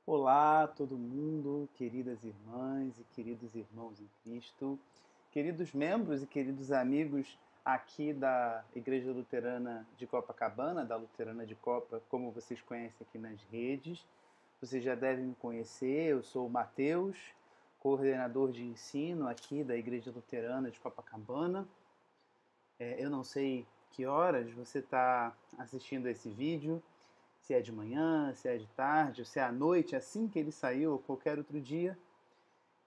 Olá, todo mundo, queridas irmãs e queridos irmãos em Cristo, queridos membros e queridos amigos aqui da Igreja Luterana de Copacabana, da Luterana de Copa, como vocês conhecem aqui nas redes. Vocês já devem me conhecer, eu sou o Mateus, coordenador de ensino aqui da Igreja Luterana de Copacabana. Eu não sei que horas você está assistindo esse vídeo, se é de manhã, se é de tarde, ou se é à noite, assim que ele saiu, ou qualquer outro dia.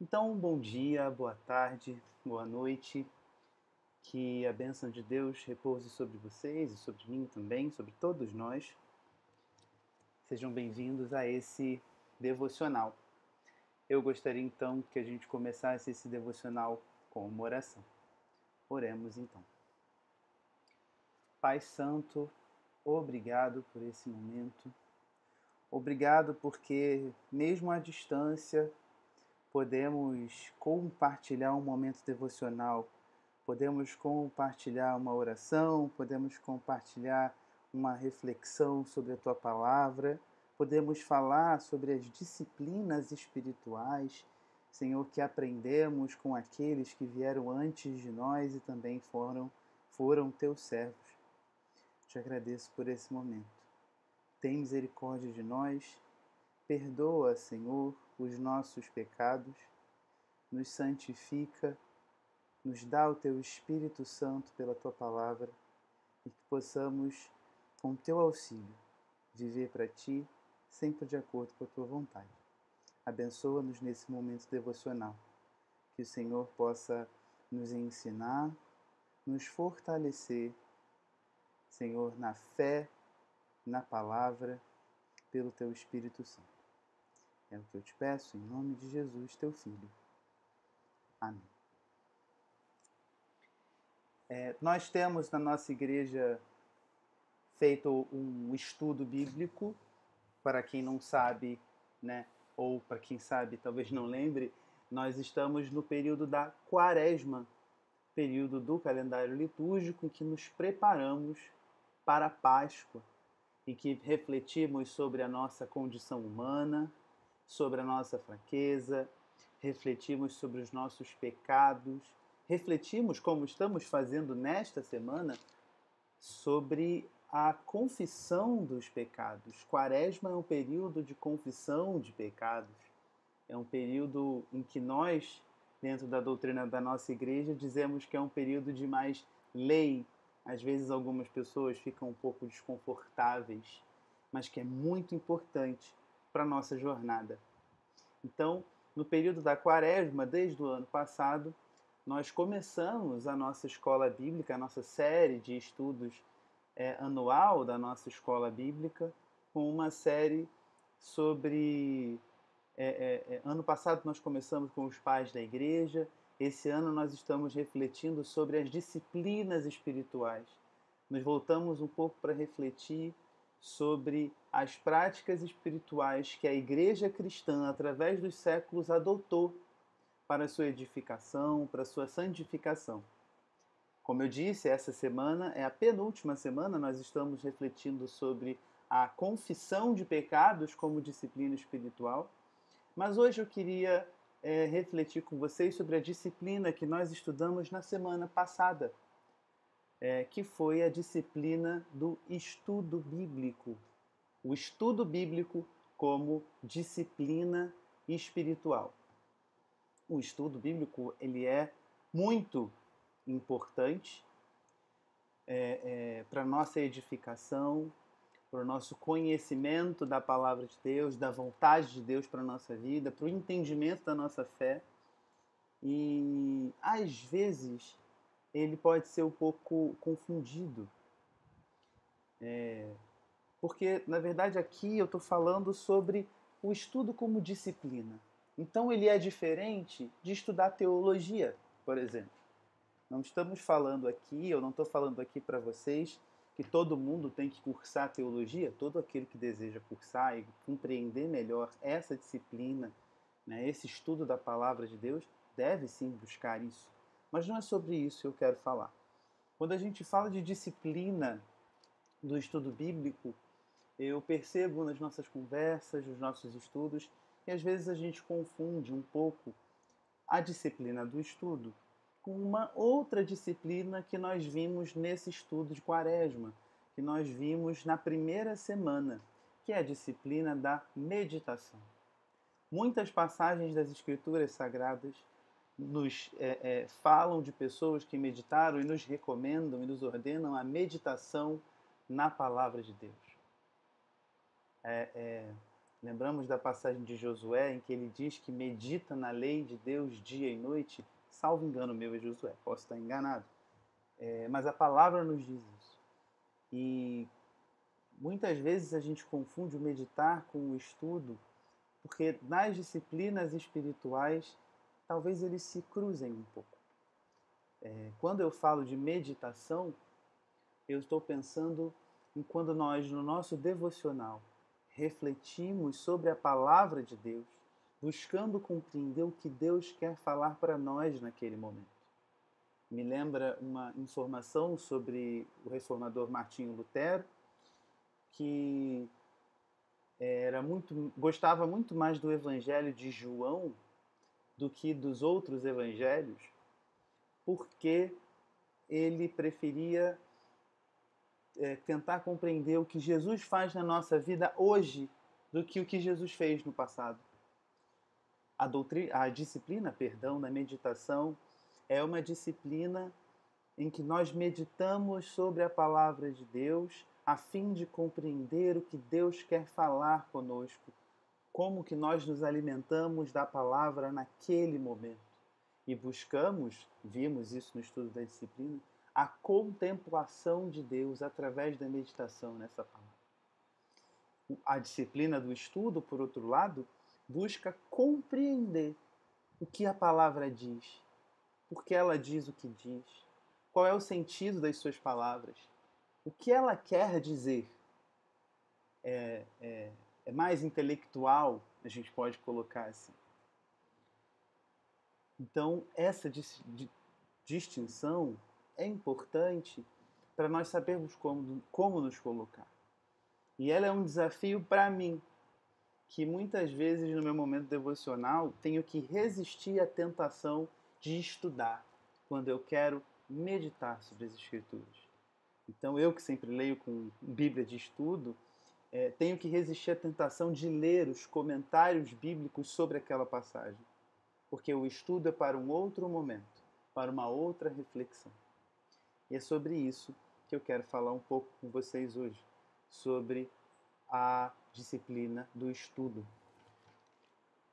Então, bom dia, boa tarde, boa noite. Que a bênção de Deus repouse sobre vocês e sobre mim também, sobre todos nós. Sejam bem-vindos a esse devocional. Eu gostaria então que a gente começasse esse devocional com uma oração. Oremos então. Pai Santo, obrigado por esse momento. Obrigado porque, mesmo à distância, podemos compartilhar um momento devocional, podemos compartilhar uma oração, podemos compartilhar uma reflexão sobre a Tua Palavra, podemos falar sobre as disciplinas espirituais, Senhor, que aprendemos com aqueles que vieram antes de nós e também foram Teus servos. Te agradeço por esse momento. Tem misericórdia de nós, perdoa, Senhor, os nossos pecados, nos santifica, nos dá o Teu Espírito Santo pela Tua Palavra e que possamos, com Teu auxílio, viver para Ti, sempre de acordo com a Tua vontade. Abençoa-nos nesse momento devocional, que o Senhor possa nos ensinar, nos fortalecer, Senhor, na fé, na palavra, pelo Teu Espírito Santo. É o que eu te peço em nome de Jesus, Teu Filho. Amém. Nós temos na nossa igreja feito um estudo bíblico, para quem não sabe, né, ou para quem sabe, talvez não lembre, nós estamos no período da Quaresma, período do calendário litúrgico em que nos preparamos para a Páscoa, em que refletimos sobre a nossa condição humana, sobre a nossa fraqueza, refletimos sobre os nossos pecados, refletimos, como estamos fazendo nesta semana, sobre a confissão dos pecados. Quaresma é um período de confissão de pecados. É um período em que nós, dentro da doutrina da nossa igreja, dizemos que é um período de mais lei. Às vezes algumas pessoas ficam um pouco desconfortáveis, mas que é muito importante para a nossa jornada. Então, no período da Quaresma, desde o ano passado, nós começamos a nossa escola bíblica, a nossa série de estudos anual da nossa escola bíblica, com uma série sobre... ano passado nós começamos com os pais da igreja, esse ano nós estamos refletindo sobre as disciplinas espirituais. Nos voltamos um pouco para refletir sobre as práticas espirituais que a igreja cristã, através dos séculos, adotou para a sua edificação, para a sua santificação. Como eu disse, essa semana é a penúltima semana, nós estamos refletindo sobre a confissão de pecados como disciplina espiritual, mas hoje eu queria refletir com vocês sobre a disciplina que nós estudamos na semana passada, que foi a disciplina do estudo bíblico. O estudo bíblico como disciplina espiritual. O estudo bíblico ele é muito importante para a nossa edificação, para o nosso conhecimento da palavra de Deus, da vontade de Deus para a nossa vida, para o entendimento da nossa fé. E, às vezes, ele pode ser um pouco confundido. Porque, na verdade, aqui eu estou falando sobre o estudo como disciplina. Então, ele é diferente de estudar teologia, por exemplo. Não estamos falando aqui, eu não estou falando aqui para vocês que todo mundo tem que cursar teologia, todo aquele que deseja cursar e compreender melhor essa disciplina, né, esse estudo da palavra de Deus, deve sim buscar isso. Mas não é sobre isso que eu quero falar. Quando a gente fala de disciplina do estudo bíblico, Eu percebo nas nossas conversas, nos nossos estudos, que às vezes a gente confunde um pouco a disciplina do estudo com uma outra disciplina que nós vimos nesse estudo de Quaresma, que nós vimos na primeira semana, que é a disciplina da meditação. Muitas passagens das Escrituras Sagradas nos falam de pessoas que meditaram e nos recomendam e nos ordenam a meditação na palavra de Deus. Lembramos da passagem de Josué, em que ele diz que medita na lei de Deus dia e noite. Salvo engano meu é Josué, posso estar enganado. Mas a palavra nos diz isso. E muitas vezes a gente confunde o meditar com o estudo, porque nas disciplinas espirituais, talvez eles se cruzem um pouco. Quando eu falo de meditação, eu estou pensando em quando nós, no nosso devocional, refletimos sobre a palavra de Deus, buscando compreender o que Deus quer falar para nós naquele momento. Me lembra uma informação sobre o reformador Martinho Lutero, que gostava muito mais do Evangelho de João do que dos outros evangelhos, porque ele preferia tentar compreender o que Jesus faz na nossa vida hoje do que o que Jesus fez no passado. A disciplina da meditação é uma disciplina em que nós meditamos sobre a palavra de Deus a fim de compreender o que Deus quer falar conosco, como que nós nos alimentamos da palavra naquele momento. E buscamos, vimos isso no estudo da disciplina, a contemplação de Deus através da meditação nessa palavra. A disciplina do estudo, por outro lado, busca compreender o que a palavra diz, por que ela diz o que diz, qual é o sentido das suas palavras, o que ela quer dizer. É mais intelectual, a gente pode colocar assim. Então, essa distinção é importante para nós sabermos como nos colocar. E ela é um desafio para mim, que muitas vezes no meu momento devocional tenho que resistir à tentação de estudar, quando eu quero meditar sobre as Escrituras. Então, eu que sempre leio com Bíblia de estudo, tenho que resistir à tentação de ler os comentários bíblicos sobre aquela passagem. Porque o estudo é para um outro momento, para uma outra reflexão. E é sobre isso que eu quero falar um pouco com vocês hoje, sobre a disciplina do estudo.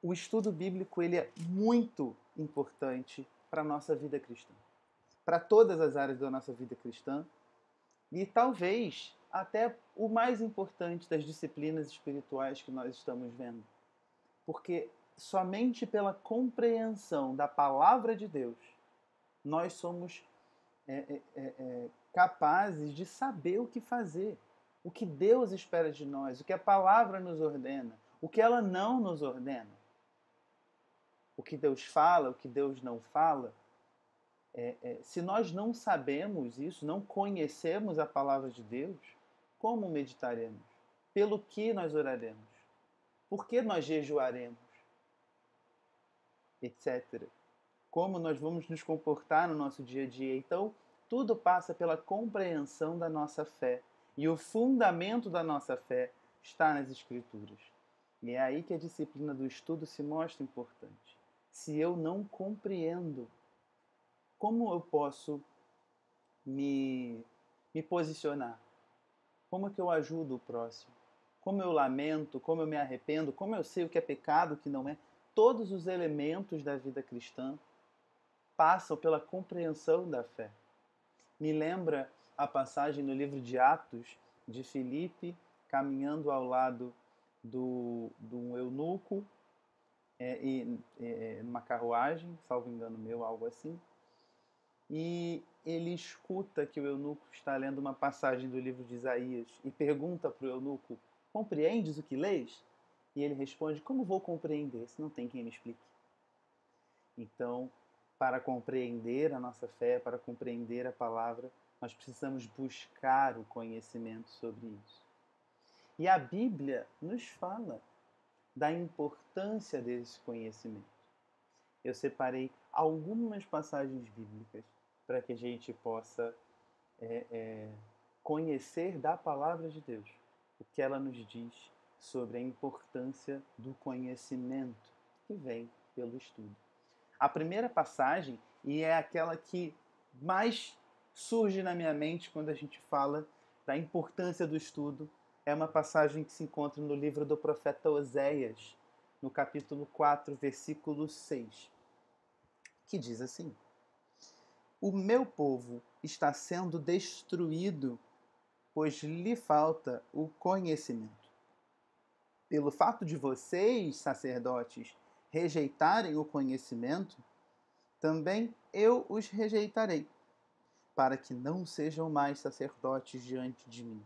O estudo bíblico ele é muito importante para a nossa vida cristã, para todas as áreas da nossa vida cristã, e talvez até o mais importante das disciplinas espirituais que nós estamos vendo. Porque somente pela compreensão da palavra de Deus nós somos capazes de saber o que fazer, o que Deus espera de nós, o que a palavra nos ordena, o que ela não nos ordena, o que Deus fala, o que Deus não fala. Se nós não sabemos isso, não conhecemos a palavra de Deus, como meditaremos? Pelo que nós oraremos? Por que nós jejuaremos? Etc. Como nós vamos nos comportar no nosso dia a dia. Então, tudo passa pela compreensão da nossa fé. E o fundamento da nossa fé está nas Escrituras. E é aí que a disciplina do estudo se mostra importante. Se eu não compreendo, como eu posso me posicionar? Como é que eu ajudo o próximo? Como eu lamento, como eu me arrependo, como eu sei o que é pecado, o que não é? Todos os elementos da vida cristã passam pela compreensão da fé. Me lembra a passagem no livro de Atos de Filipe caminhando ao lado de um eunuco numa carruagem, salvo engano meu, algo assim. E ele escuta que o eunuco está lendo uma passagem do livro de Isaías e pergunta para o eunuco: compreendes o que lês? E ele responde: como vou compreender se não tem quem me explique? Então, para compreender a nossa fé, para compreender a palavra, nós precisamos buscar o conhecimento sobre isso. E a Bíblia nos fala da importância desse conhecimento. Eu separei algumas passagens bíblicas para que a gente possa conhecer da palavra de Deus o que ela nos diz sobre a importância do conhecimento que vem pelo estudo. A primeira passagem, e é aquela que mais surge na minha mente quando a gente fala da importância do estudo, é uma passagem que se encontra no livro do profeta Oséias, no capítulo 4, versículo 6, que diz assim: O meu povo está sendo destruído, pois lhe falta o conhecimento. Pelo fato de vocês, sacerdotes, rejeitarem o conhecimento, também eu os rejeitarei, para que não sejam mais sacerdotes diante de mim.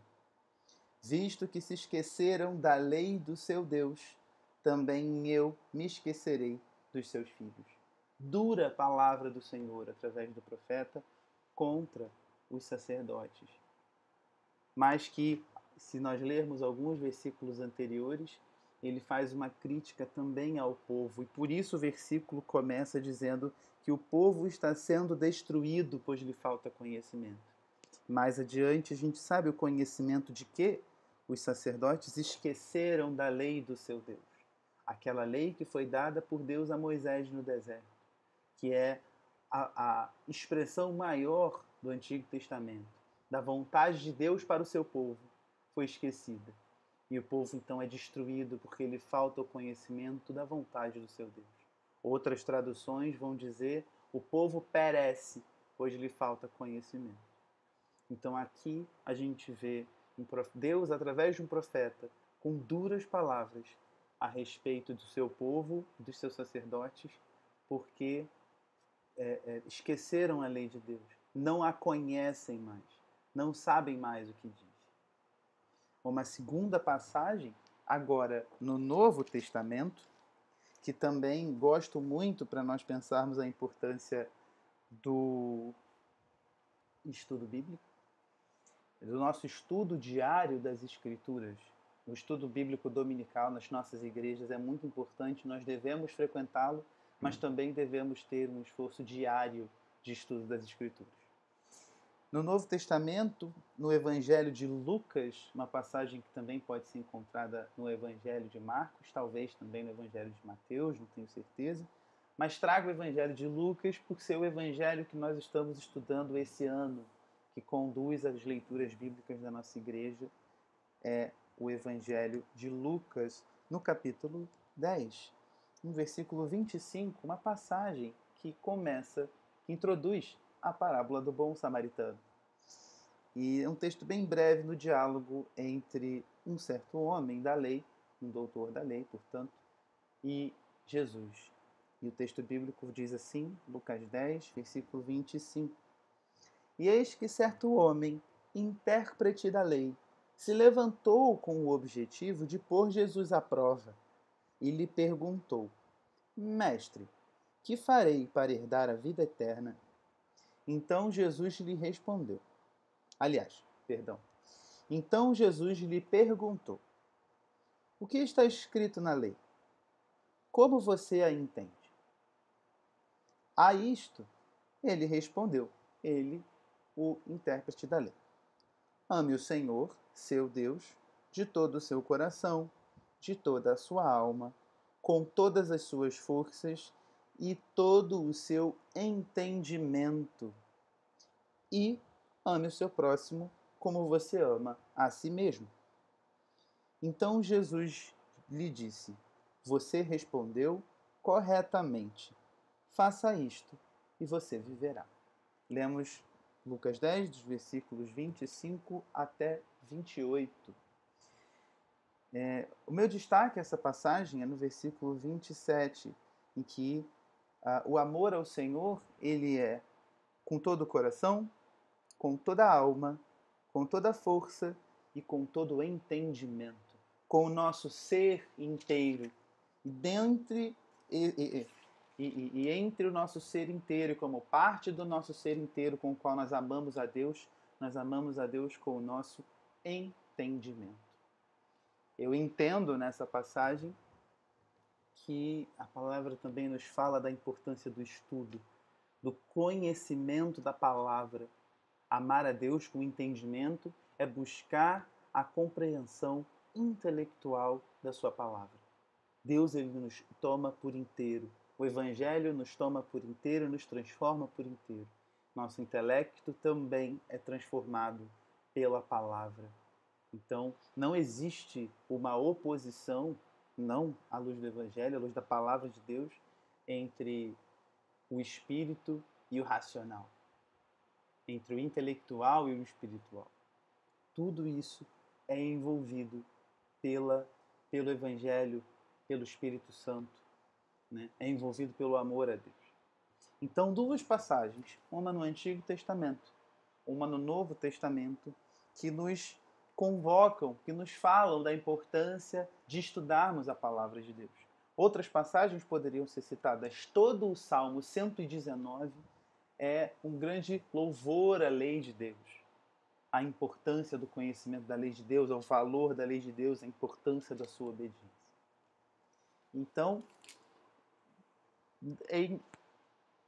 Visto que se esqueceram da lei do seu Deus, também eu me esquecerei dos seus filhos. Dura palavra do Senhor através do profeta contra os sacerdotes. Mas que, se nós lermos alguns versículos anteriores, ele faz uma crítica também ao povo. E por isso o versículo começa dizendo que o povo está sendo destruído, pois lhe falta conhecimento. Mais adiante, a gente sabe o conhecimento de que os sacerdotes esqueceram da lei do seu Deus. Aquela lei que foi dada por Deus a Moisés no deserto, que é a expressão maior do Antigo Testamento, da vontade de Deus para o seu povo, foi esquecida. E o povo então é destruído porque lhe falta o conhecimento da vontade do seu Deus. Outras traduções vão dizer: o povo perece, pois lhe falta conhecimento. Então aqui a gente vê Deus, através de um profeta, com duras palavras a respeito do seu povo, dos seus sacerdotes, porque esqueceram a lei de Deus, não a conhecem mais, não sabem mais o que diz. Uma segunda passagem, agora no Novo Testamento, que também gosto muito para nós pensarmos a importância do estudo bíblico, do nosso estudo diário das Escrituras. O estudo bíblico dominical nas nossas igrejas é muito importante, nós devemos frequentá-lo, mas também devemos ter um esforço diário de estudo das Escrituras. No Novo Testamento, no Evangelho de Lucas, uma passagem que também pode ser encontrada no Evangelho de Marcos, talvez também no Evangelho de Mateus, não tenho certeza, mas trago o Evangelho de Lucas por ser o Evangelho que nós estamos estudando esse ano, que conduz as leituras bíblicas da nossa igreja, é o Evangelho de Lucas, no capítulo 10, no versículo 25, uma passagem que introduz a parábola do bom samaritano. E é um texto bem breve no diálogo entre um certo homem da lei, um doutor da lei, portanto, e Jesus. E o texto bíblico diz assim, Lucas 10, versículo 25. E eis que certo homem, intérprete da lei, se levantou com o objetivo de pôr Jesus à prova e lhe perguntou: Mestre, que farei para herdar a vida eterna? Então Jesus lhe respondeu. Então Jesus lhe perguntou: O que está escrito na lei? Como você a entende? A isto ele respondeu, ele, o intérprete da lei: Ame o Senhor, seu Deus, de todo o seu coração, de toda a sua alma, com todas as suas forças e todo o seu entendimento. E ame o seu próximo como você ama a si mesmo. Então Jesus lhe disse: Você respondeu corretamente. Faça isto e você viverá. Lemos Lucas 10, dos versículos 25 até 28. O meu destaque a essa passagem é no versículo 27, em que o amor ao Senhor, ele é com todo o coração, com toda a alma, com toda a força e com todo o entendimento, com o nosso ser inteiro. E entre o nosso ser inteiro, como parte do nosso ser inteiro com o qual nós amamos a Deus com o nosso entendimento. Eu entendo nessa passagem que a palavra também nos fala da importância do estudo, do conhecimento da palavra. Amar a Deus com entendimento é buscar a compreensão intelectual da sua palavra. Deus, ele nos toma por inteiro. O Evangelho nos toma por inteiro, nos transforma por inteiro. Nosso intelecto também é transformado pela palavra. Então, não existe uma oposição, não à luz do Evangelho, à luz da palavra de Deus, entre o espírito e o racional, entre o intelectual e o espiritual. Tudo isso é envolvido pelo Evangelho, pelo Espírito Santo, né? É envolvido pelo amor a Deus. Então, duas passagens, uma no Antigo Testamento, uma no Novo Testamento, que nos convocam, que nos falam da importância de estudarmos a palavra de Deus. Outras passagens poderiam ser citadas. Todo o Salmo 119 é um grande louvor à lei de Deus. A importância do conhecimento da lei de Deus, o valor da lei de Deus, a importância da sua obediência. Então,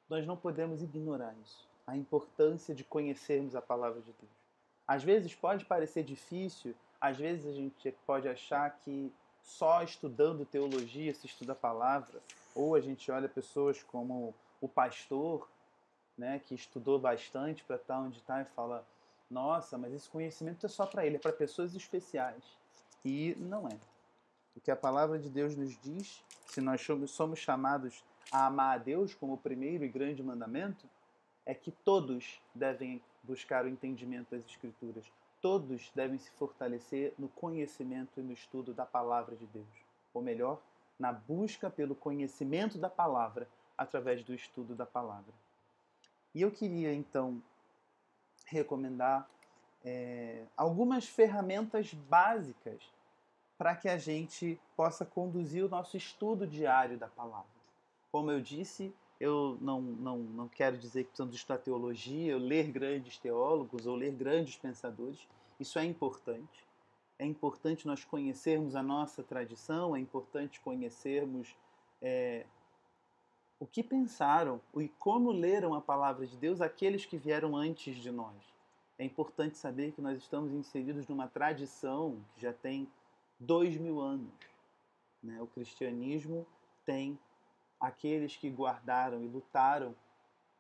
nós não podemos ignorar isso. A importância de conhecermos a palavra de Deus. Às vezes pode parecer difícil, às vezes a gente pode achar que só estudando teologia se estuda a palavra, ou a gente olha pessoas como o pastor, né, que estudou bastante para estar onde está e fala, nossa, mas esse conhecimento é só para ele, é para pessoas especiais. E não é. O que a palavra de Deus nos diz, se nós somos chamados a amar a Deus como o primeiro e grande mandamento, é que todos devem buscar o entendimento das Escrituras. Todos devem se fortalecer no conhecimento e no estudo da palavra de Deus. Ou melhor, na busca pelo conhecimento da palavra através do estudo da palavra. E eu queria, então, recomendar algumas ferramentas básicas para que a gente possa conduzir o nosso estudo diário da palavra. Como eu disse, eu não quero dizer que precisamos estudar teologia, ou ler grandes teólogos, ou ler grandes pensadores. Isso é importante. É importante nós conhecermos a nossa tradição, é importante conhecermos o que pensaram e como leram a palavra de Deus aqueles que vieram antes de nós. É importante saber que nós estamos inseridos numa tradição que já tem 2000 anos. Né? O cristianismo tem aqueles que guardaram e lutaram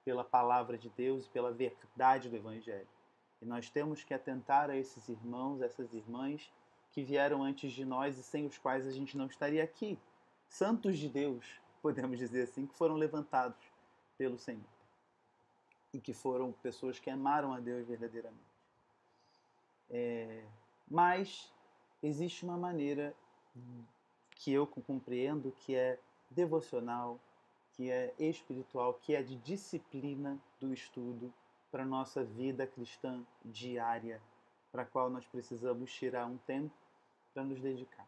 pela palavra de Deus e pela verdade do Evangelho. E nós temos que atentar a esses irmãos, essas irmãs que vieram antes de nós e sem os quais a gente não estaria aqui. Santos de Deus, podemos dizer assim, que foram levantados pelo Senhor. E que foram pessoas que amaram a Deus verdadeiramente. Mas existe uma maneira que eu compreendo que é devocional, que é espiritual, que é de disciplina do estudo para a nossa vida cristã diária, para a qual nós precisamos tirar um tempo para nos dedicar.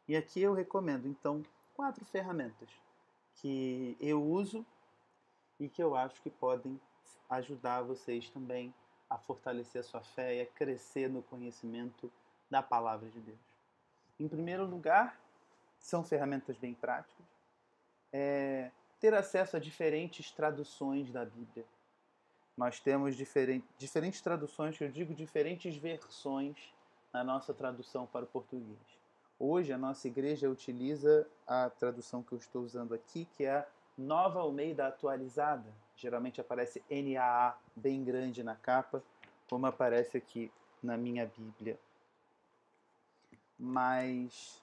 E aqui eu recomendo, então, 4 ferramentas que eu uso e que eu acho que podem ajudar vocês também a fortalecer a sua fé e a crescer no conhecimento da palavra de Deus. Em primeiro lugar, são ferramentas bem práticas. Ter acesso a diferentes traduções da Bíblia. Nós temos diferentes traduções, que eu digo diferentes versões na nossa tradução para o português. Hoje a nossa igreja utiliza a tradução que eu estou usando aqui, que é a Nova Almeida Atualizada. Geralmente aparece NAA bem grande na capa, como aparece aqui na minha Bíblia. Mas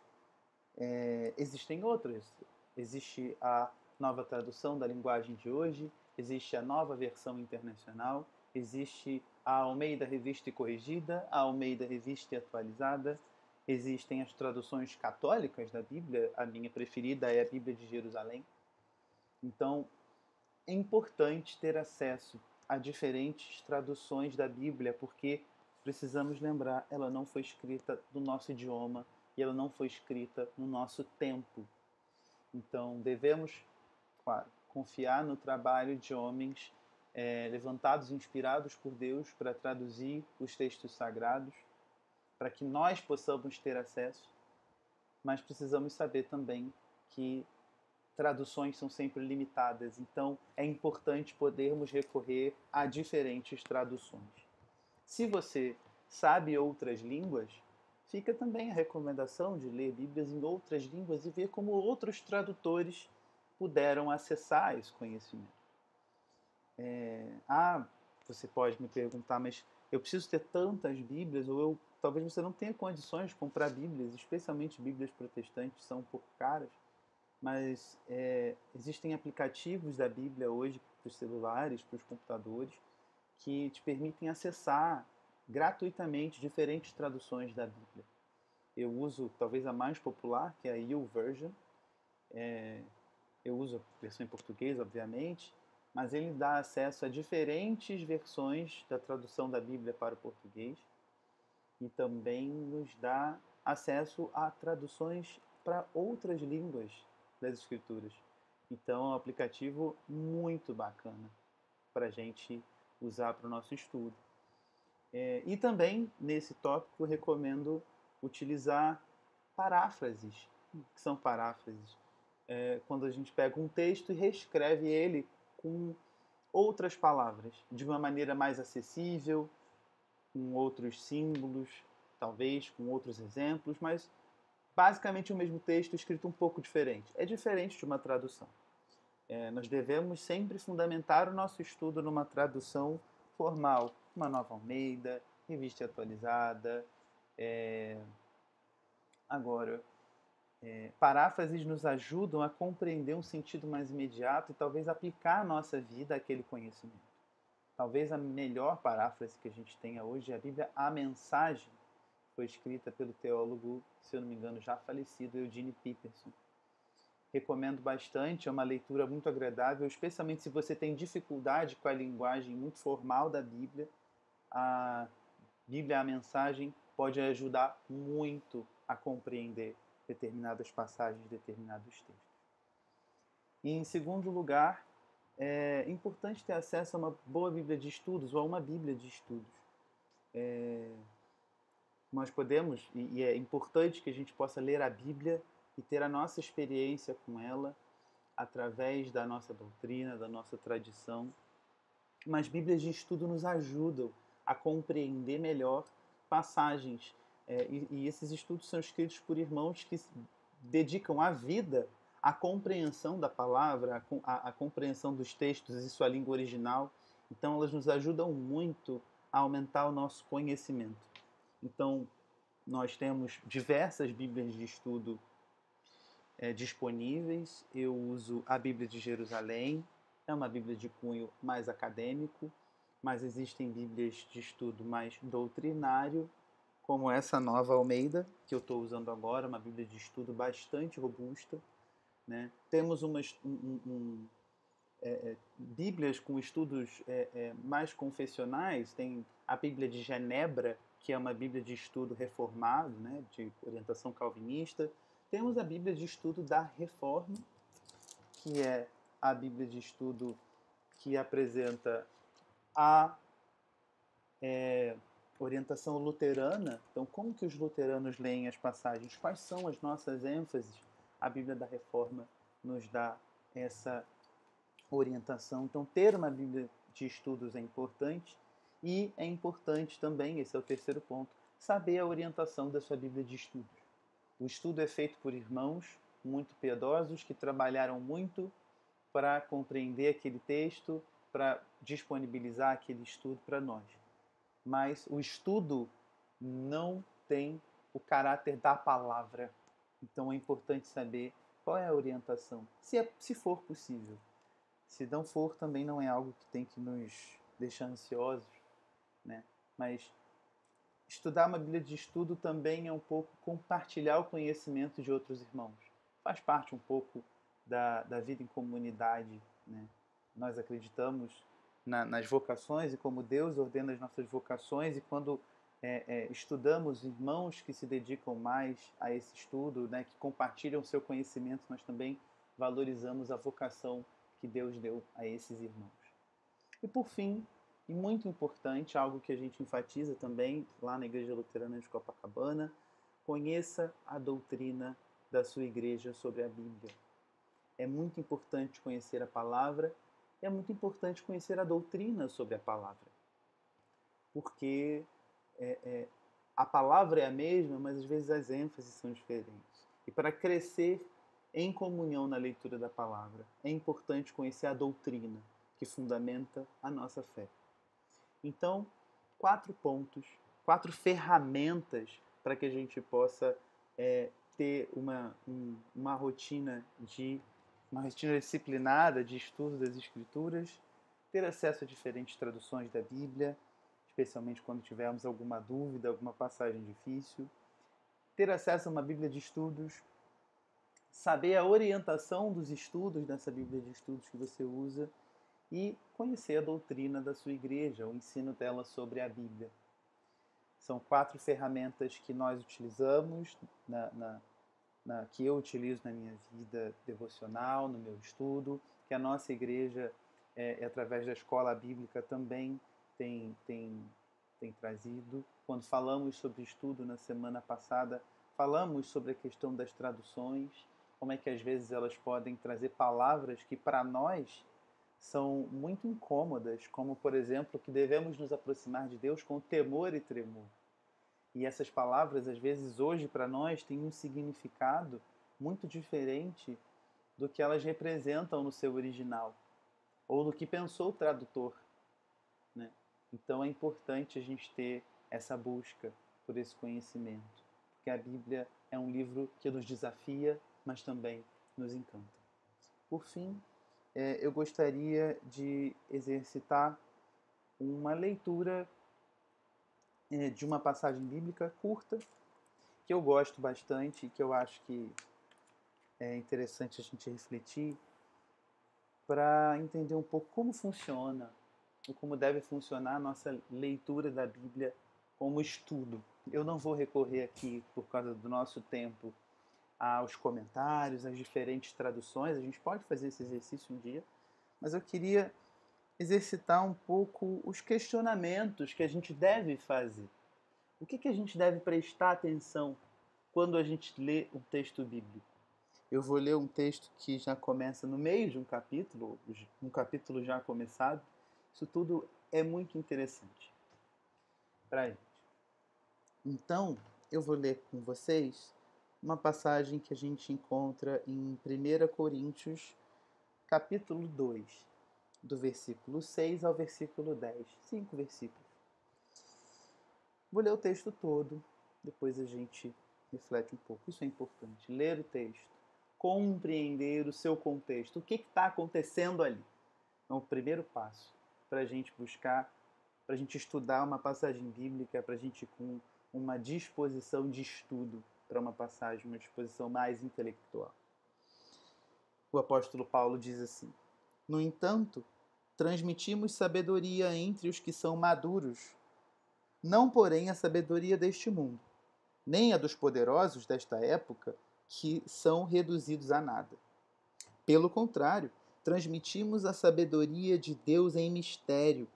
existem outras. Existe a Nova Tradução da Linguagem de Hoje, existe a Nova Versão Internacional, existe a Almeida Revista e Corrigida, a Almeida Revista e Atualizada, existem as traduções católicas da Bíblia, a minha preferida é a Bíblia de Jerusalém. Então, é importante ter acesso a diferentes traduções da Bíblia, porque precisamos lembrar, ela não foi escrita no nosso idioma e ela não foi escrita no nosso tempo. Então, devemos, claro, confiar no trabalho de homens levantados e inspirados por Deus para traduzir os textos sagrados, para que nós possamos ter acesso. mas precisamos saber também que traduções são sempre limitadas, então é importante podermos recorrer a diferentes traduções. Se você sabe outras línguas, fica também a recomendação de ler Bíblias em outras línguas e ver como outros tradutores puderam acessar esse conhecimento. Você pode me perguntar, mas eu preciso ter tantas Bíblias, ou talvez você não tenha condições de comprar Bíblias, especialmente Bíblias protestantes, são um pouco caras, mas existem aplicativos da Bíblia hoje para os celulares, para os computadores, que te permitem acessar gratuitamente diferentes traduções da Bíblia. Eu uso talvez a mais popular, que é a YouVersion. Eu uso a versão em português, obviamente, mas ele dá acesso a diferentes versões da tradução da Bíblia para o português e também nos dá acesso a traduções para outras línguas das Escrituras. Então é um aplicativo muito bacana para a gente usar para o nosso estudo. E também, nesse tópico, recomendo utilizar paráfrases. O que são paráfrases? Quando a gente pega um texto e reescreve ele com outras palavras, de uma maneira mais acessível, com outros símbolos, talvez com outros exemplos, mas basicamente o mesmo texto escrito um pouco diferente. É diferente de uma tradução. Nós devemos sempre fundamentar o nosso estudo numa tradução formal, uma Nova Almeida, Revista Atualizada. Agora, paráfrases nos ajudam a compreender um sentido mais imediato e talvez aplicar à nossa vida aquele conhecimento. Talvez a melhor paráfrase que a gente tenha hoje é a Bíblia A Mensagem, foi escrita pelo teólogo, se eu não me engano, já falecido, Eugene Peterson. Recomendo bastante, é uma leitura muito agradável, especialmente se você tem dificuldade com a linguagem muito formal da Bíblia. A Bíblia A Mensagem pode ajudar muito a compreender determinadas passagens, determinados textos. E, em segundo lugar, é importante ter acesso a uma boa Bíblia de estudos ou a uma Bíblia de estudos. Nós podemos, e é importante que a gente possa ler a Bíblia e ter a nossa experiência com ela através da nossa doutrina, da nossa tradição. Mas Bíblias de estudo nos ajudam a compreender melhor passagens. E esses estudos são escritos por irmãos que dedicam a vida à compreensão da palavra, à compreensão dos textos em sua língua original. Então, elas nos ajudam muito a aumentar o nosso conhecimento. Então, nós temos diversas Bíblias de estudo disponíveis. Eu uso a Bíblia de Jerusalém, é uma Bíblia de cunho mais acadêmico, mas existem Bíblias de estudo mais doutrinário, como essa Nova Almeida, que eu estou usando agora, uma Bíblia de estudo bastante robusta. Né? Temos Bíblias com estudos mais confessionais, tem a Bíblia de Genebra, que é uma Bíblia de estudo reformado, né, de orientação calvinista. Temos a Bíblia de estudo da Reforma, que é a Bíblia de estudo que apresenta a orientação luterana. Então, como que os luteranos leem as passagens? Quais são as nossas ênfases? A Bíblia da Reforma nos dá essa orientação. Então, ter uma Bíblia de estudos é importante. E é importante também, esse é o terceiro ponto, saber a orientação da sua Bíblia de estudos. O estudo é feito por irmãos muito piedosos que trabalharam muito para compreender aquele texto, para disponibilizar aquele estudo para nós. Mas o estudo não tem o caráter da palavra. Então é importante saber qual é a orientação, se for possível. Se não for, também não é algo que tem que nos deixar ansiosos, né? Mas estudar uma Bíblia de estudo também é um pouco compartilhar o conhecimento de outros irmãos. Faz parte um pouco da vida em comunidade, né? Nós acreditamos nas vocações e como Deus ordena as nossas vocações, e quando estudamos irmãos que se dedicam mais a esse estudo, né, que compartilham o seu conhecimento, nós também valorizamos a vocação que Deus deu a esses irmãos. E por fim, e muito importante, algo que a gente enfatiza também lá na Igreja Luterana de Copacabana, conheça a doutrina da sua igreja sobre a Bíblia. É muito importante conhecer a palavra, é muito importante conhecer a doutrina sobre a palavra. Porque a palavra é a mesma, mas às vezes as ênfases são diferentes. E para crescer em comunhão na leitura da palavra, é importante conhecer a doutrina que fundamenta a nossa fé. Então, 4 pontos, 4 ferramentas para que a gente possa ter uma rotina disciplinada de estudo das Escrituras, ter acesso a diferentes traduções da Bíblia, especialmente quando tivermos alguma dúvida, alguma passagem difícil, ter acesso a uma Bíblia de estudos, saber a orientação dos estudos dessa Bíblia de estudos que você usa e conhecer a doutrina da sua igreja, o ensino dela sobre a Bíblia. São 4 ferramentas que nós utilizamos, que eu utilizo na minha vida devocional, no meu estudo, que a nossa igreja, através da escola bíblica, também tem trazido. Quando falamos sobre estudo na semana passada, falamos sobre a questão das traduções, como é que às vezes elas podem trazer palavras que para nós são muito incômodas, como por exemplo que devemos nos aproximar de Deus com temor e tremor. E essas palavras às vezes hoje para nós têm um significado muito diferente do que elas representam no seu original, ou do que pensou o tradutor, né? Então é importante a gente ter essa busca por esse conhecimento, porque a Bíblia é um livro que nos desafia, mas também nos encanta. Por fim, eu gostaria de exercitar uma leitura de uma passagem bíblica curta, que eu gosto bastante, que eu acho que é interessante a gente refletir para entender um pouco como funciona, ou como deve funcionar a nossa leitura da Bíblia como estudo. Eu não vou recorrer aqui, por causa do nosso tempo, aos comentários, às diferentes traduções. A gente pode fazer esse exercício um dia, mas eu queria exercitar um pouco os questionamentos que a gente deve fazer. O que a gente deve prestar atenção quando a gente lê um texto bíblico? Eu vou ler um texto que já começa no meio de um capítulo já começado. Isso tudo é muito interessante para a gente. Então, eu vou ler com vocês uma passagem que a gente encontra em 1 Coríntios, capítulo 2, do versículo 6 ao versículo 10. 5 versículos. Vou ler o texto todo, depois a gente reflete um pouco. Isso é importante, ler o texto, compreender o seu contexto, o que está acontecendo ali. É o primeiro passo para a gente buscar, para a gente estudar uma passagem bíblica, para a gente ir com uma disposição de estudo para uma passagem, uma disposição mais intelectual. O apóstolo Paulo diz assim: no entanto, transmitimos sabedoria entre os que são maduros, não porém a sabedoria deste mundo, nem a dos poderosos desta época, que são reduzidos a nada. Pelo contrário, transmitimos a sabedoria de Deus em mistério,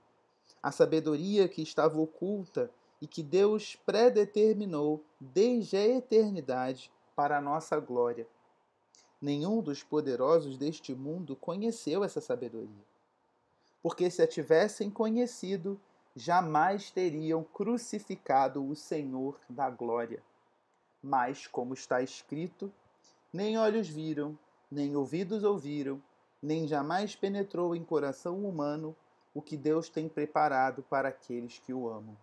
a sabedoria que estava oculta e que Deus predeterminou desde a eternidade para a nossa glória. Nenhum dos poderosos deste mundo conheceu essa sabedoria, porque se a tivessem conhecido, jamais teriam crucificado o Senhor da glória. Mas, como está escrito, nem olhos viram, nem ouvidos ouviram, nem jamais penetrou em coração humano o que Deus tem preparado para aqueles que o amam.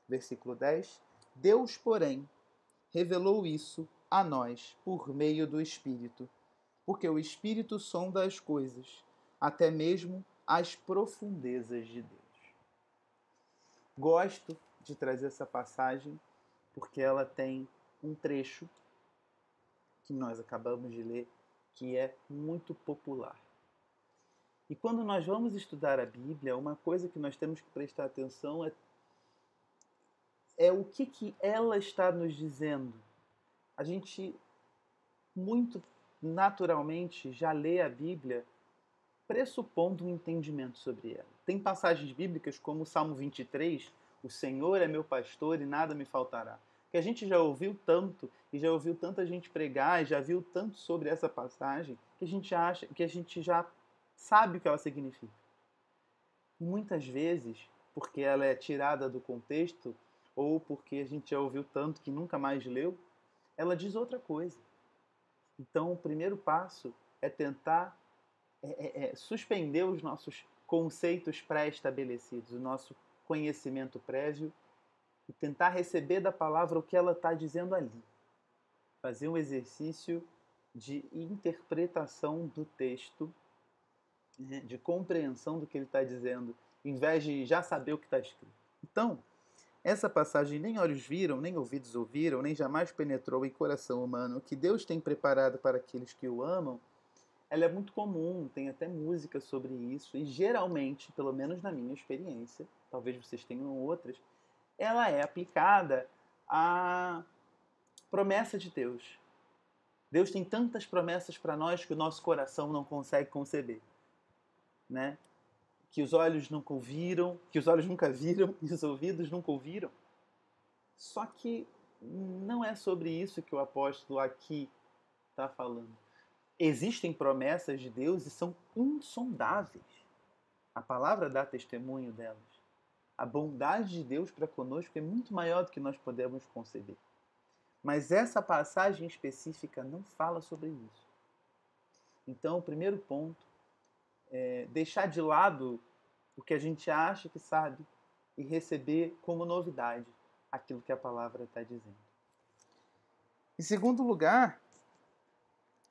Versículo 10. Deus, porém, revelou isso a nós por meio do Espírito, porque o Espírito sonda as coisas, até mesmo as profundezas de Deus. Gosto de trazer essa passagem porque ela tem um trecho que nós acabamos de ler que é muito popular. E quando nós vamos estudar a Bíblia, uma coisa que nós temos que prestar atenção é o que ela está nos dizendo. A gente muito naturalmente já lê a Bíblia pressupondo um entendimento sobre ela. Tem passagens bíblicas como o Salmo 23, o Senhor é meu pastor e nada me faltará. Porque a gente já ouviu tanto, e já ouviu tanta gente pregar, e já viu tanto sobre essa passagem, que a gente acha, que a gente já sabe o que ela significa. E muitas vezes, porque ela é tirada do contexto, ou porque a gente já ouviu tanto que nunca mais leu, ela diz outra coisa. Então, o primeiro passo é tentar suspender os nossos conceitos pré-estabelecidos, o nosso conhecimento prévio, e tentar receber da palavra o que ela está dizendo ali. Fazer um exercício de interpretação do texto, né, de compreensão do que ele está dizendo, em vez de já saber o que está escrito. Então, essa passagem nem olhos viram, nem ouvidos ouviram, nem jamais penetrou em coração humano o que Deus tem preparado para aqueles que o amam. Ela é muito comum, tem até música sobre isso, e geralmente, pelo menos na minha experiência, talvez vocês tenham outras, ela é aplicada à promessa de Deus. Deus tem tantas promessas para nós que o nosso coração não consegue conceber, né? Que os olhos nunca ouviram, que os olhos nunca viram e os ouvidos nunca ouviram. Só que não é sobre isso que o apóstolo aqui está falando. Existem promessas de Deus e são insondáveis. A palavra dá testemunho delas. A bondade de Deus para conosco é muito maior do que nós podemos conceber. Mas essa passagem específica não fala sobre isso. Então, o primeiro ponto é deixar de lado o que a gente acha que sabe e receber como novidade aquilo que a palavra está dizendo. Em segundo lugar,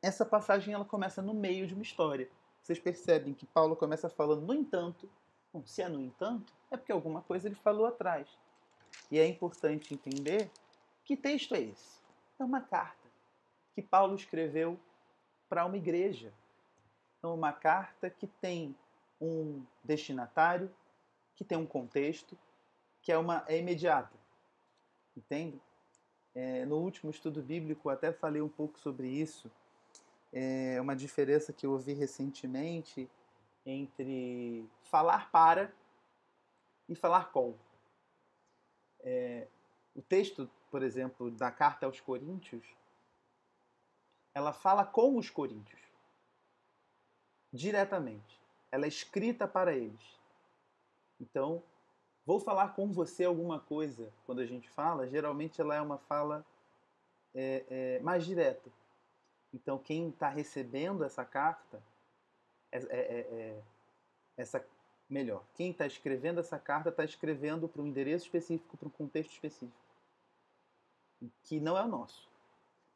essa passagem ela começa no meio de uma história. Vocês percebem que Paulo começa falando, no entanto. Bom, se é no entanto, é porque alguma coisa ele falou atrás. E é importante entender que texto é esse. É uma carta que Paulo escreveu para uma igreja. É uma carta que tem um destinatário, que tem um contexto, que é imediata. Entende? No último estudo bíblico até falei um pouco sobre isso. É uma diferença que eu ouvi recentemente entre falar para e falar com. O texto, por exemplo, da carta aos Coríntios, ela fala com os coríntios, diretamente. Ela é escrita para eles. Então, vou falar com você alguma coisa, quando a gente fala, geralmente ela é uma fala mais direta. Então, quem está recebendo essa carta, quem está escrevendo essa carta está escrevendo para um endereço específico, para um contexto específico, que não é o nosso.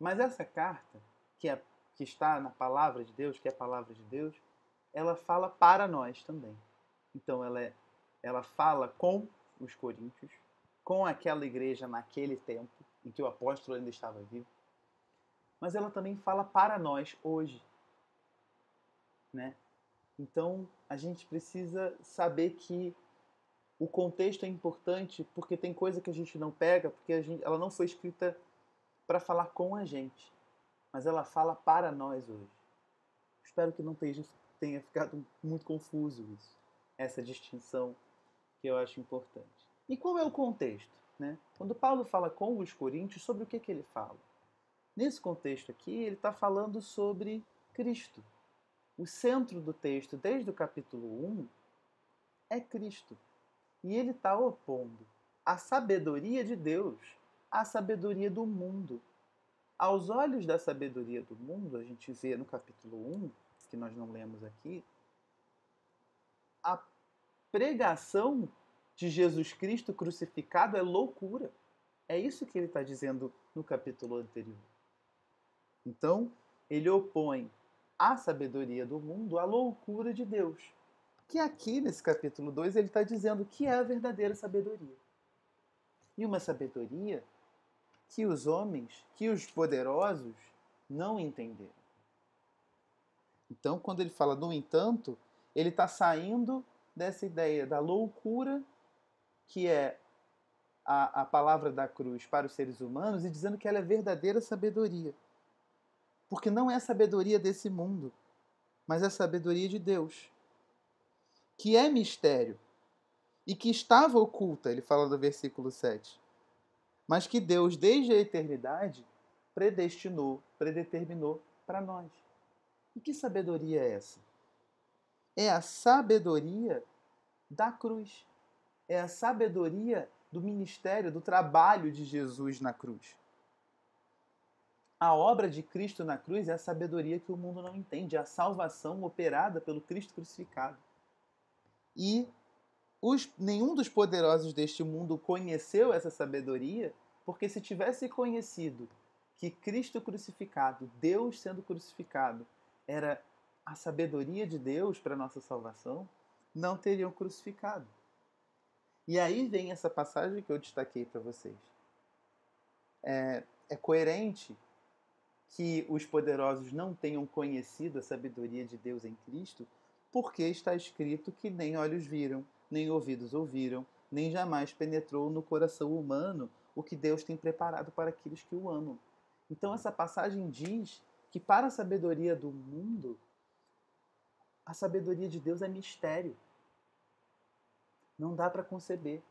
Mas essa carta, que está na palavra de Deus, que é a palavra de Deus, ela fala para nós também. Então, ela fala com os coríntios, com aquela igreja naquele tempo, em que o apóstolo ainda estava vivo, mas ela também fala para nós hoje, né? Então, a gente precisa saber que o contexto é importante, porque tem coisa que a gente não pega, porque ela não foi escrita para falar com a gente, mas ela fala para nós hoje. Espero que não tenha ficado muito confuso isso, essa distinção que eu acho importante. E qual é o contexto, né? Quando Paulo fala com os coríntios, sobre o que ele fala? Nesse contexto aqui, ele está falando sobre Cristo. O centro do texto, desde o capítulo 1, é Cristo. E ele está opondo a sabedoria de Deus à sabedoria do mundo. Aos olhos da sabedoria do mundo, a gente vê no capítulo 1, que nós não lemos aqui, a pregação de Jesus Cristo crucificado é loucura. É isso que ele está dizendo no capítulo anterior. Então, ele opõe a sabedoria do mundo à loucura de Deus. Que aqui, nesse capítulo 2, ele está dizendo que é a verdadeira sabedoria. E uma sabedoria que os homens, que os poderosos, não entenderam. Então, quando ele fala no entanto, ele está saindo dessa ideia da loucura, que é a palavra da cruz para os seres humanos, e dizendo que ela é verdadeira sabedoria. Porque não é a sabedoria desse mundo, mas é a sabedoria de Deus, que é mistério e que estava oculta, ele fala no versículo 7. mas que Deus, desde a eternidade, predeterminou para nós. E que sabedoria é essa? É a sabedoria da cruz. É a sabedoria do ministério, do trabalho de Jesus na cruz. A obra de Cristo na cruz é a sabedoria que o mundo não entende, é a salvação operada pelo Cristo crucificado. E nenhum dos poderosos deste mundo conheceu essa sabedoria, porque se tivesse conhecido que Cristo crucificado, Deus sendo crucificado, era a sabedoria de Deus para a nossa salvação, não teriam crucificado. E aí vem essa passagem que eu destaquei para vocês. É coerente que os poderosos não tenham conhecido a sabedoria de Deus em Cristo, porque está escrito que nem olhos viram, nem ouvidos ouviram, nem jamais penetrou no coração humano o que Deus tem preparado para aqueles que o amam. Então essa passagem diz que para a sabedoria do mundo, a sabedoria de Deus é mistério. Não dá para conceber.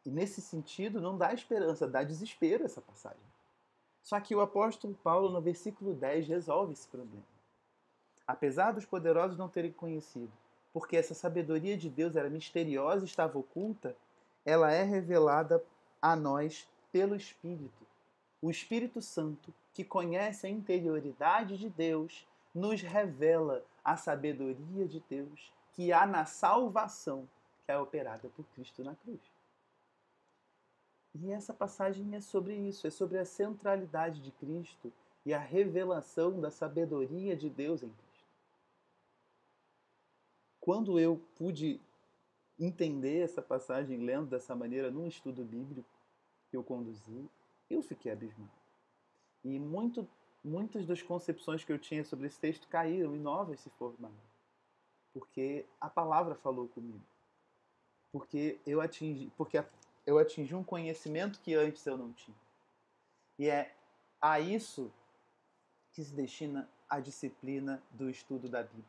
E nesse sentido, não dá esperança, dá desespero essa passagem. Só que o apóstolo Paulo, no versículo 10, resolve esse problema. Apesar dos poderosos não terem conhecido, porque essa sabedoria de Deus era misteriosa e estava oculta, ela é revelada a nós pelo Espírito. O Espírito Santo, que conhece a interioridade de Deus, nos revela a sabedoria de Deus que há na salvação que é operada por Cristo na cruz. E essa passagem é sobre isso, é sobre a centralidade de Cristo e a revelação da sabedoria de Deus em Cristo. Quando eu pude entender essa passagem lendo dessa maneira num estudo bíblico que eu conduzi, eu fiquei abismado. E muitas das concepções que eu tinha sobre esse texto caíram e novas se formaram. Porque a palavra falou comigo. Porque eu atingi um conhecimento que antes eu não tinha. E é a isso que se destina a disciplina do estudo da Bíblia.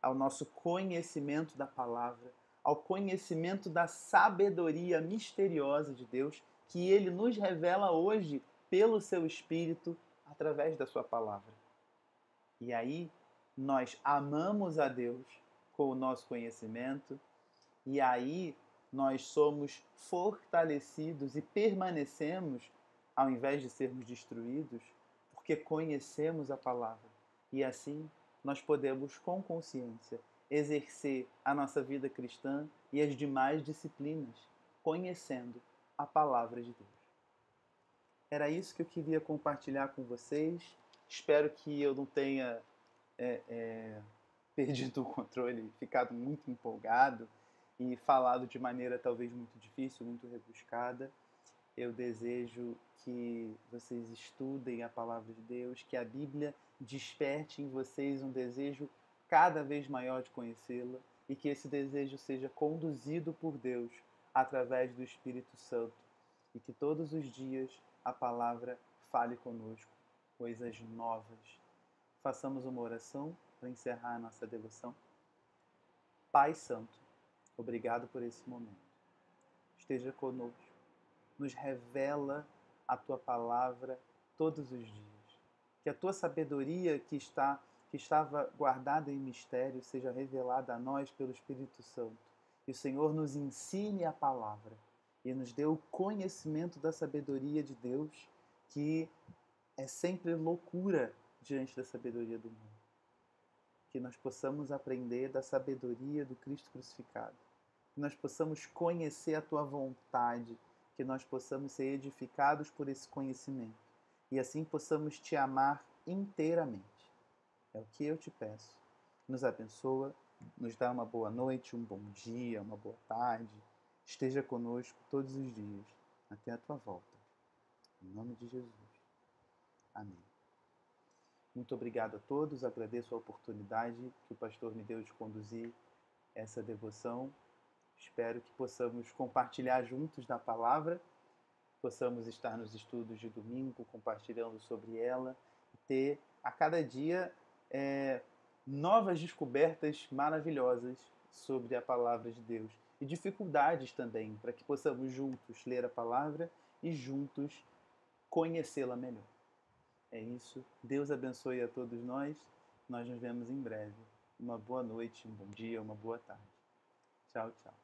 Ao nosso conhecimento da palavra, ao conhecimento da sabedoria misteriosa de Deus, que Ele nos revela hoje pelo Seu Espírito, através da Sua palavra. E aí, nós amamos a Deus com o nosso conhecimento, e aí nós somos fortalecidos e permanecemos, ao invés de sermos destruídos, porque conhecemos a palavra. E assim nós podemos, com consciência, exercer a nossa vida cristã e as demais disciplinas, conhecendo a palavra de Deus. Era isso que eu queria compartilhar com vocês. Espero que eu não tenha perdido o controle, ficado muito empolgado e falado de maneira talvez muito difícil, muito rebuscada. Eu desejo que vocês estudem a palavra de Deus, que a Bíblia desperte em vocês um desejo cada vez maior de conhecê-la e que esse desejo seja conduzido por Deus através do Espírito Santo e que todos os dias a palavra fale conosco coisas novas. Façamos uma oração para encerrar a nossa devoção. Pai Santo, obrigado por esse momento. Esteja conosco. Nos revela a Tua palavra todos os dias. Que a Tua sabedoria que estava guardada em mistério seja revelada a nós pelo Espírito Santo. E o Senhor nos ensine a palavra e nos dê o conhecimento da sabedoria de Deus, que é sempre loucura diante da sabedoria do mundo. Que nós possamos aprender da sabedoria do Cristo crucificado. Que nós possamos conhecer a Tua vontade, que nós possamos ser edificados por esse conhecimento e assim possamos Te amar inteiramente. É o que eu te peço. Nos abençoa, nos dá uma boa noite, um bom dia, uma boa tarde. Esteja conosco todos os dias, até a Tua volta. Em nome de Jesus. Amém. Muito obrigado a todos, agradeço a oportunidade que o pastor me deu de conduzir essa devoção. Espero que possamos compartilhar juntos da palavra, possamos estar nos estudos de domingo compartilhando sobre ela e ter a cada dia novas descobertas maravilhosas sobre a palavra de Deus e dificuldades também, para que possamos juntos ler a palavra e juntos conhecê-la melhor. É isso. Deus abençoe a todos nós. Nós nos vemos em breve. Uma boa noite, um bom dia, uma boa tarde. Tchau, tchau.